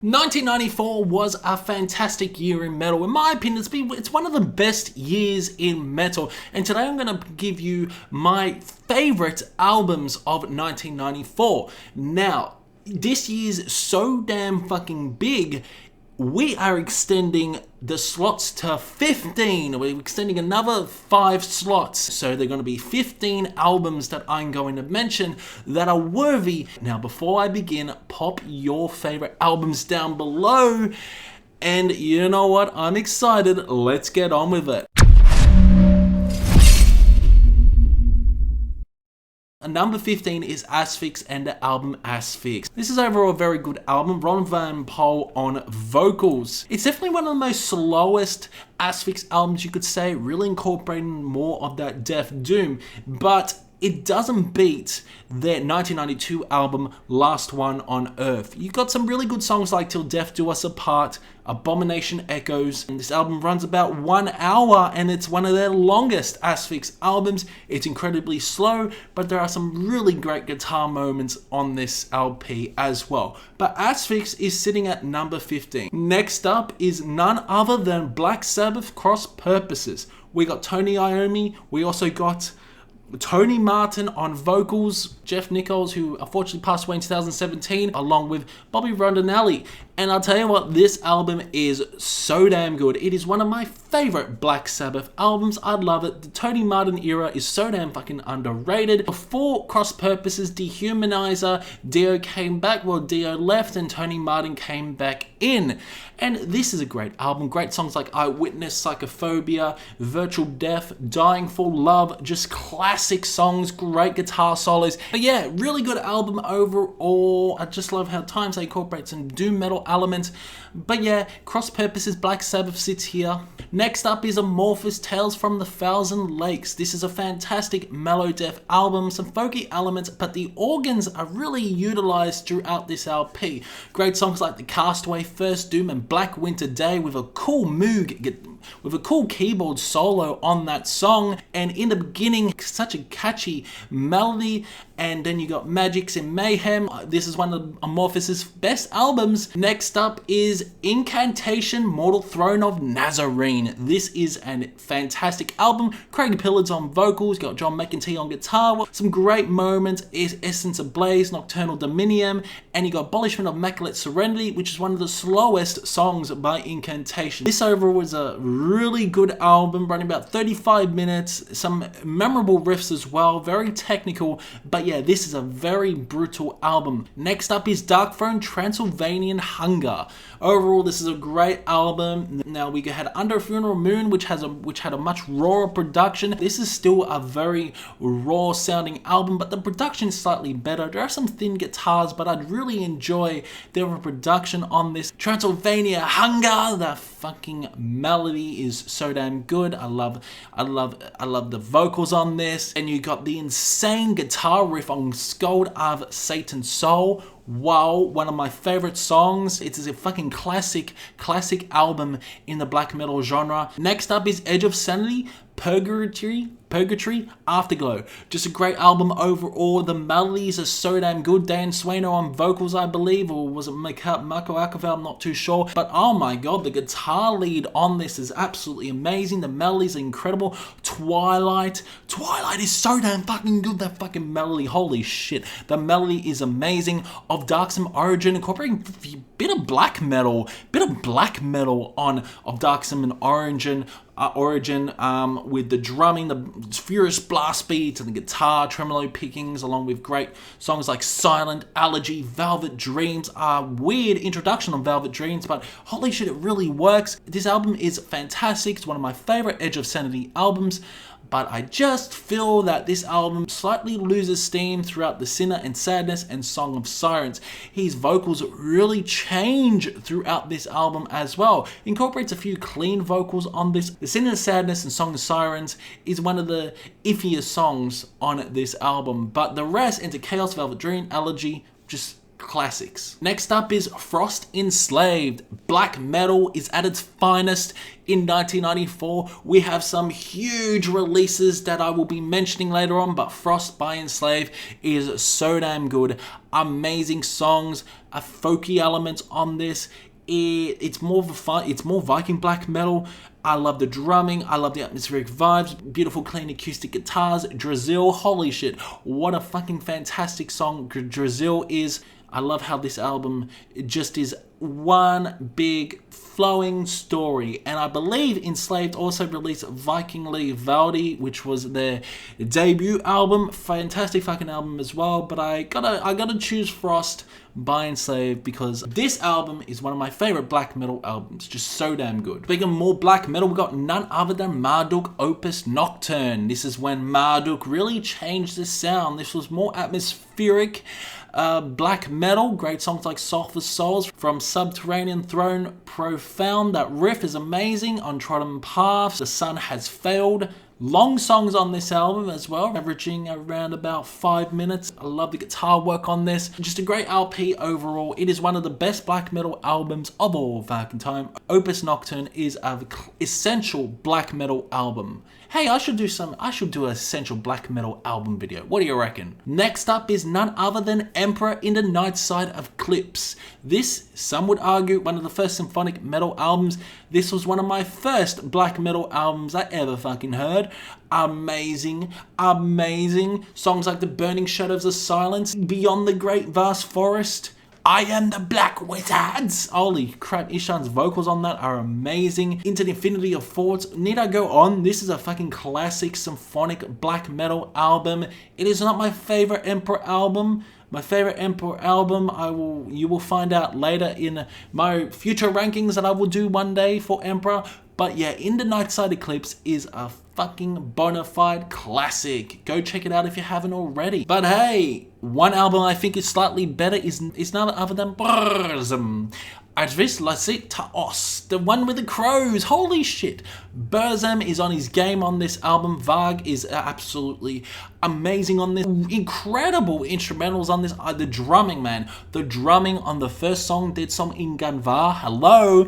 1994 was a fantastic year in metal. In my opinion, it's one of the best years in metal. And today I'm going to give you my favorite albums of 1994. Now, this year's so damn fucking big, we are extending the slots to 15. We're extending another 5 slots. So they're going to be 15 albums that I'm going to mention that are worthy. Now, before I begin, pop your favorite albums down below. And you know what? I'm excited. Let's get on with it. Number 15 is ASPHYX and the album ASPHYX. This is overall a very good album. Ron Van Pol on vocals. It's definitely one of the most slowest ASPHYX albums, you could say, really incorporating more of that death doom, but it doesn't beat their 1992 album, Last One on Earth. You got some really good songs like Till Death Do Us Apart, Abomination Echoes, and this album runs about 1 hour and it's one of their longest ASPHYX albums. It's incredibly slow, but there are some really great guitar moments on this LP as well. But ASPHYX is sitting at number 15. Next up is none other than Black Sabbath Cross Purposes. We got Tony Iommi, we also got Tony Martin on vocals, Jeff Nichols, who unfortunately passed away in 2017, along with Bobby Rondinelli. And I'll tell you what, this album is so damn good. It is one of my favorite Black Sabbath albums. I love it. The Tony Martin era is so damn fucking underrated. Before Cross Purposes, Dehumanizer, Dio came back, well, Dio left and Tony Martin came back in. And this is a great album. Great songs like Eyewitness, Psychophobia, Virtual Death, Dying for Love, just classic songs, great guitar solos. But yeah, really good album overall. I just love how times they incorporate some doom metal elements. But yeah, Cross Purposes, Black Sabbath sits here. Next up is Amorphous Tales from the Thousand Lakes. This is a fantastic mellow death album, some folky elements, but the organs are really utilized throughout this LP. Great songs like The Castaway, First Doom, and Black Winter Day with a cool Moog, with a cool keyboard solo on that song. And in the beginning, such a catchy melody. And then you got Magix and Mayhem. This is one of Amorphous' best albums. Next up is Incantation, Mortal Throne of Nazarene. This is a fantastic album. Craig Pillard's on vocals, got John McEntee on guitar. Some great moments, Essence Ablaze, Nocturnal Dominion, and you got Abolishment of Immaculate Serenity, which is one of the slowest songs by Incantation. This overall was a really good album, running about 35 minutes, some memorable riffs as well, very technical, but yeah, this is a very brutal album. Next up is Darkthrone, Transylvanian Hunger. Overall, this is a great album. Now we had Under a Funeral Moon, which had a much rawer production. This is still a very raw sounding album, but the production is slightly better. There are some thin guitars, but I'd really enjoy their production on this. Transylvania Hunger, the fucking melody is so damn good. I love the vocals on this, and you got the insane guitar riff on Skuld of Satan's Soul. Wow, one of my favorite songs. It is a fucking classic album in the black metal genre. Next up is Edge of Sanity, Purgatory, Afterglow. Just a great album overall. The melodies are so damn good. Dan Swano on vocals, I believe, or was it Marco Akavel? I'm not too sure. But oh my god, the guitar lead on this is absolutely amazing. The melodies are incredible. Twilight is so damn fucking good. That fucking melody, holy shit. The melody is amazing. Of Darksome Origin, incorporating a bit of black metal on Of Darksome and Origin, with the drumming, the furious blast beats, and the guitar tremolo pickings, along with great songs like Silent, Allergy, Velvet Dreams. A weird introduction on Velvet Dreams, but holy shit, it really works. This album is fantastic. It's one of my favorite Edge of Sanity albums. But I just feel that this album slightly loses steam throughout The Sinner and Sadness and Song of Sirens. His vocals really change throughout this album as well. Incorporates a few clean vocals on this. The Sinner and Sadness and Song of Sirens is one of the iffiest songs on this album. But the rest, Into Chaos, Velvet Dream, Allergy, just classics. Next up is Frost Enslaved. Black metal is at its finest. In 1994, we have some huge releases that I will be mentioning later on, but Frost by Enslaved is so damn good. Amazing songs, a folky element on this. It's more Viking black metal. I love the drumming, I love the atmospheric vibes, beautiful clean acoustic guitars. Drazil, holy shit, what a fucking fantastic song Drazil is. I love how this album just is one big flowing story. And I believe Enslaved also released Vikingly Valdi, which was their debut album. Fantastic fucking album as well. But I gotta choose Frost by Enslaved because this album is one of my favorite black metal albums. Just so damn good. Speaking of more black metal, we got none other than MARDUK-OPUS Nocturne. This is when Marduk really changed the sound. This was more atmospheric black metal. Great songs like Sulphur Souls, From Subterranean Throne, Profound. That riff is amazing. Untrodden Paths, The Sun Has Failed. Long songs on this album as well, averaging around about 5 minutes. I love the guitar work on this. Just a great LP overall. It is one of the best black metal albums of all fucking time. Opus Nocturne is an essential black metal album. Hey, I should do an essential black metal album video. What do you reckon? Next up is none other than Emperor in the Nightside of ECLIPSE. This, some would argue, one of the first symphonic metal albums. This was one of my first black metal albums I ever fucking heard. Amazing, amazing. Songs like The Burning Shadows of Silence, Beyond the Great Vast Forest, I Am the Black Wizards. Holy crap, Ishan's vocals on that are amazing. Into the Infinity of Thoughts. Need I go on? This is a fucking classic symphonic black metal album. It is not my favorite Emperor album. My favorite Emperor album, you will find out later in my future rankings that I will do one day for Emperor. But yeah, In the Nightside ECLIPSE is a fucking bona fide classic. Go check it out if you haven't already. But hey, one album I think is slightly better is none other than Burzum. Taos, the one with the crows. Holy shit. Burzum is on his game on this album. Varg is absolutely amazing on this. Incredible instrumentals on this. The drumming, man. The drumming on the first song did some Inganvar. Hello.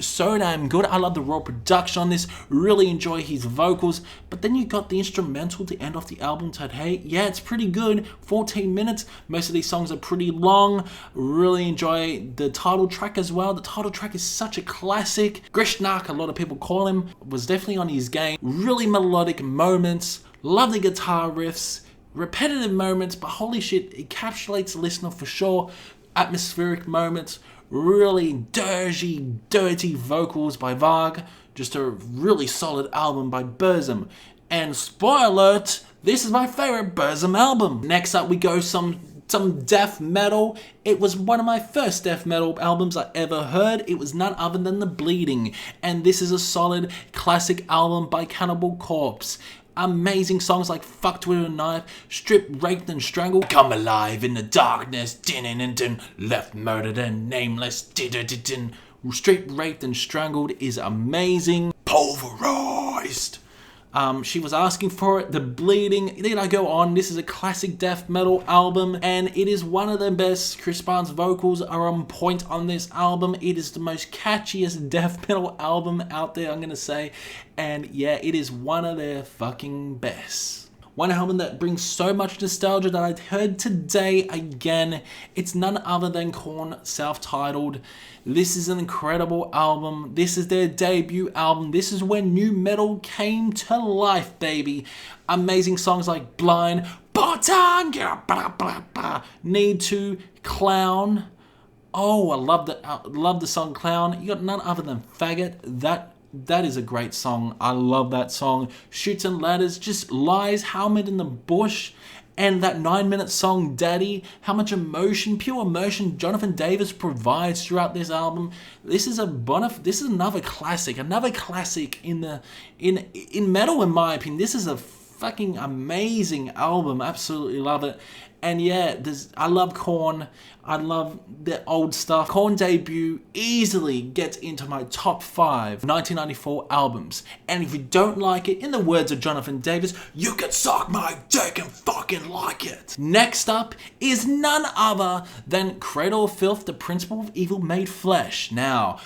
So damn good. I love the raw production on this. Really enjoy his vocals. But then you got the instrumental to end off the album. So hey, yeah, it's pretty good. 14 minutes. Most of these songs are pretty long. Really enjoy the title track as well. The title track is such a classic. Grishnak, a lot of people call him, was definitely on his game. Really melodic moments. Lovely guitar riffs. Repetitive moments, but holy shit, it encapsulates the listener for sure. Atmospheric moments. Really dirty vocals by Varg. Just a really solid album by Burzum. And spoiler alert, this is my favorite Burzum album. Next up we go some death metal. It was one of my first death metal albums I ever heard. It was none other than The Bleeding. And this is a solid classic album by Cannibal Corpse. Amazing songs like Fucked with a Knife, Stripped, Raped and Strangled, Come Alive in the Darkness, Din, Left Murdered and Nameless, Din. Stripped, Raped and Strangled is amazing. Pulverized. She was asking for it. The Bleeding. Then I go on. This is a classic death metal album, and it is one of the best. Chris Barnes' vocals are on point on this album. It is the most catchiest death metal album out there, I'm gonna say. And yeah, it is one of their fucking best. One album that brings so much nostalgia that I heard today again. It's none other than KORN, self-titled. This is an incredible album. This is their debut album. This is when new metal came to life, baby. Amazing songs like Blind, Need to, Clown. Oh, I love the song Clown. You got none other than Faggot. That is a great song. I love that song. Shoots and Ladders, just Lies, Helmet in the Bush, and that 9-minute song Daddy. How much emotion, pure emotion Jonathan Davis provides throughout this album. This is another classic in metal in my opinion. This is a fucking amazing album. Absolutely love it. And yeah, I love KORN. I love the old stuff. KORN debut easily gets into my top 5 1994 albums. And if you don't like it, in the words of Jonathan Davis, you can suck my dick and fucking like it. Next up is none other than CRADLE of FILTH, The Principle of Evil Made Flesh. Now,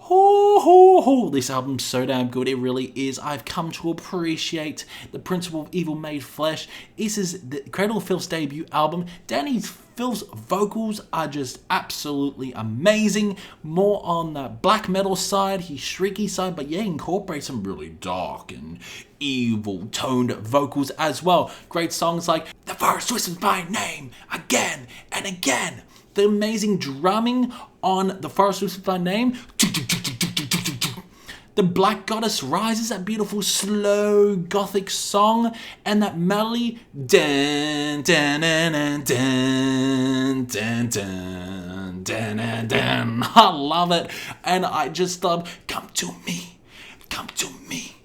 this album's so damn good, it really is. I've come to appreciate The Principle of Evil Made Flesh. This is the CRADLE of FILTH's debut album. Danny Filth's vocals are just absolutely amazing. More on the black metal side, his shrieky side, but yeah, incorporates some really dark and evil toned vocals as well. Great songs like The Forest Whispers My Name, Again and Again. The amazing drumming on The Forest Whispers My Name. The Black Goddess Rises, that beautiful slow gothic song, and that melody. Dun, dun, dun, dun, dun, dun, dun, dun, dun. I love it, and I just love Come to Me, Come to Me,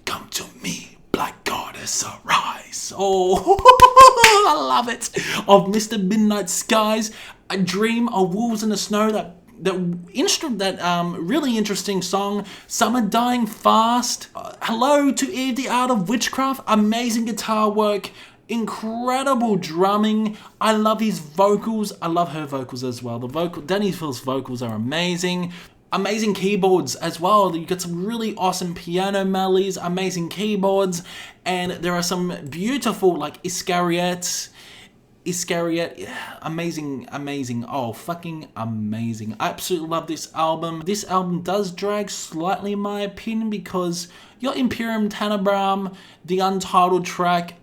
Come to Me, Black Goddess Arise. Oh, I love it. Of Mr. Midnight Skies, A Dream of Wolves in the Snow, that really interesting song, Summer Dying Fast. Hello to Eve, the Art of Witchcraft. Amazing guitar work, incredible drumming. I love his vocals. I love her vocals as well. Danny Filth's vocals are amazing. Amazing keyboards as well. You get some really awesome piano melodies, amazing keyboards, and there are some beautiful like Iscariot, amazing, oh, fucking amazing. I absolutely love this album. This album does drag slightly in my opinion because your Imperium Tenebram, the untitled track,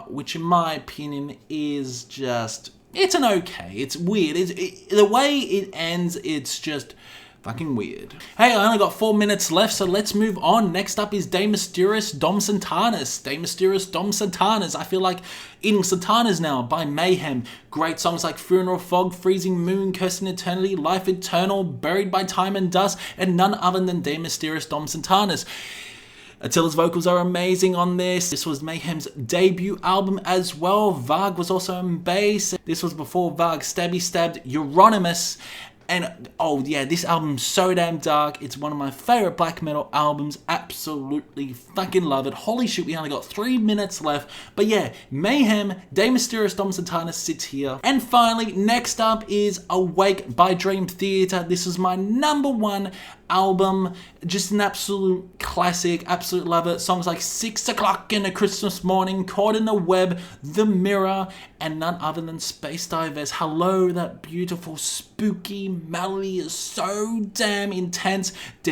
which in my opinion is just, it's an okay, it's weird. The way it ends, it's just fucking weird. Hey, I only got 4 minutes left, so let's move on. Next up is De Mysteriis Dom Satanas. De Mysteriis Dom Satanas. I feel like eating Satanas now by Mayhem. Great songs like Funeral Fog, Freezing Moon, Cursed in Eternity, Life Eternal, Buried by Time and Dust, and none other than De Mysteriis Dom Satanas. Attila's vocals are amazing on this. This was Mayhem's debut album as well. Varg was also on bass. This was before Varg stabbed Euronymous. And oh yeah, this album's so damn dark. It's one of my favorite black metal albums. Absolutely fucking love it. Holy shit, we only got 3 minutes left. But yeah, Mayhem, De Mysteriis Dom Satanas sits here. And finally, next up is Awake by Dream Theater. This is my #1 album. Just an absolute classic. Absolutely love it. Songs like 6 o'clock in a Christmas morning, Caught in the Web, The Mirror, and none other than Space Divers. Hello, that beautiful spooky melody is so damn intense. He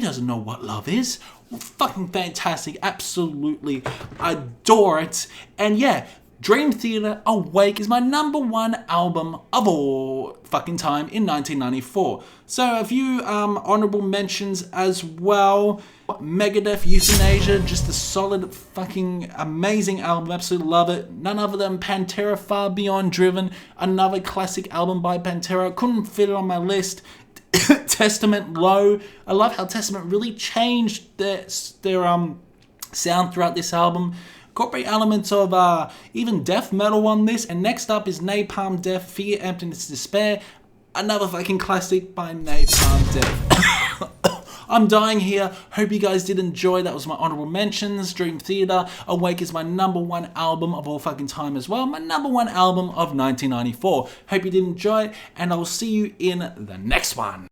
doesn't know what love is. Fucking fantastic. Absolutely adore it. And yeah, Dream Theater Awake is my #1 album of all fucking time in 1994. So a few honorable mentions as well. Megadeth Euthanasia, just a solid fucking amazing album, absolutely love it. None other than Pantera Far Beyond Driven, another classic album by Pantera, couldn't fit it on my list. Testament Low, I love how Testament really changed their sound throughout this album. Incorporate elements of even death metal on this. And next up is Napalm Death, Fear, Emptiness, Despair. Another fucking classic by Napalm Death. I'm dying here. Hope you guys did enjoy. That was my honorable mentions. Dream Theater Awake is my #1 album of all fucking time as well. My #1 album of 1994. Hope you did enjoy, and I will see you in the next one.